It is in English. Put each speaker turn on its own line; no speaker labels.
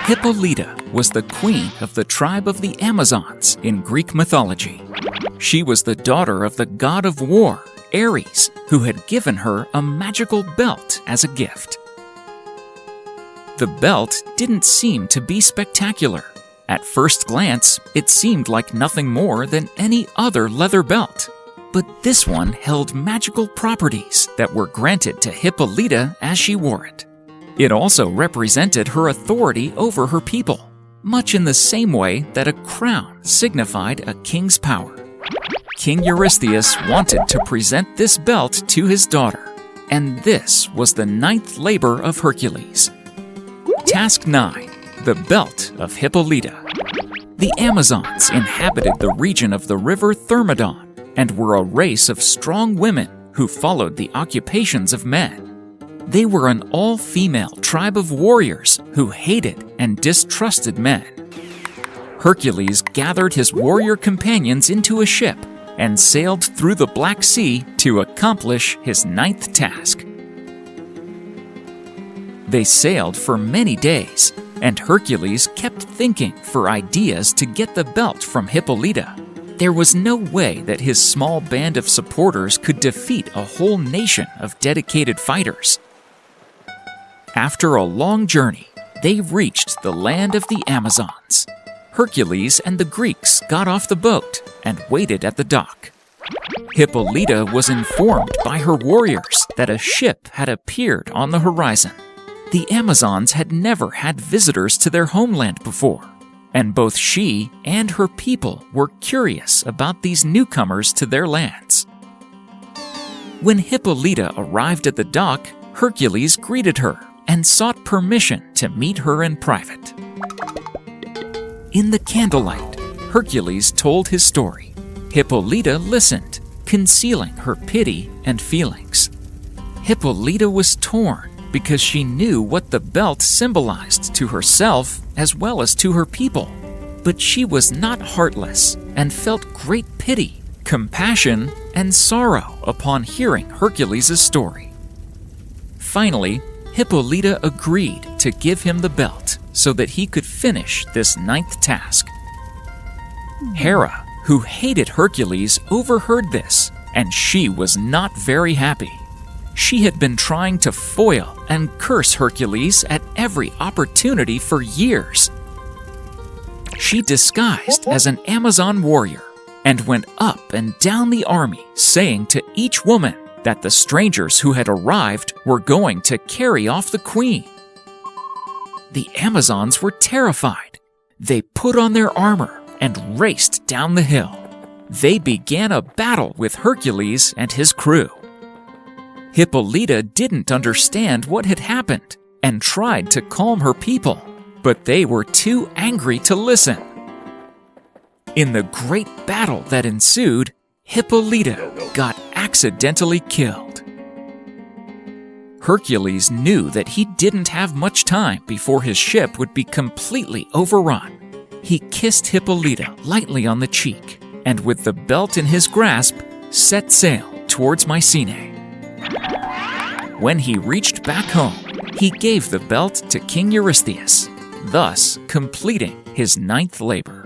Hippolyta was the queen of the tribe of the Amazons in Greek mythology. She was the daughter of the god of war, Ares, who had given her a magical belt as a gift. The belt didn't seem to be spectacular. At first glance, it seemed like nothing more than any other leather belt. But this one held magical properties that were granted to Hippolyta as she wore it. It also represented her authority over her people, much in the same way that a crown signified a king's power. King Eurystheus wanted to present this belt to his daughter, and this was the 9th labor of Hercules. Task 9, the Belt of Hippolyta. The Amazons inhabited the region of the river Thermodon and were a race of strong women who followed the occupations of men. They were an all-female tribe of warriors who hated and distrusted men. Hercules gathered his warrior companions into a ship and sailed through the Black Sea to accomplish his 9th task. They sailed for many days, and Hercules kept thinking for ideas to get the belt from Hippolyta. There was no way that his small band of supporters could defeat a whole nation of dedicated fighters. After a long journey, they reached the land of the Amazons. Hercules and the Greeks got off the boat and waited at the dock. Hippolyta was informed by her warriors that a ship had appeared on the horizon. The Amazons had never had visitors to their homeland before, and both she and her people were curious about these newcomers to their lands. When Hippolyta arrived at the dock, Hercules greeted her and sought permission to meet her in private. In the candlelight, Hercules told his story. Hippolyta listened, concealing her pity and feelings. Hippolyta was torn because she knew what the belt symbolized to herself as well as to her people. But she was not heartless and felt great pity, compassion, and sorrow upon hearing Hercules' story. Finally, Hippolyta agreed to give him the belt so that he could finish this 9th task. Hera, who hated Hercules, overheard this, and she was not very happy. She had been trying to foil and curse Hercules at every opportunity for years. She disguised as an Amazon warrior and went up and down the army, saying to each woman that the strangers who had arrived were going to carry off the queen. The Amazons were terrified. They put on their armor and raced down the hill. They began a battle with Hercules and his crew. Hippolyta didn't understand what had happened and tried to calm her people, but they were too angry to listen. In the great battle that ensued, Hippolyta got accidentally killed. Hercules knew that he didn't have much time before his ship would be completely overrun. He kissed Hippolyta lightly on the cheek, and with the belt in his grasp, set sail towards Mycenae. When he reached back home, he gave the belt to King Eurystheus, thus completing his 9th labor.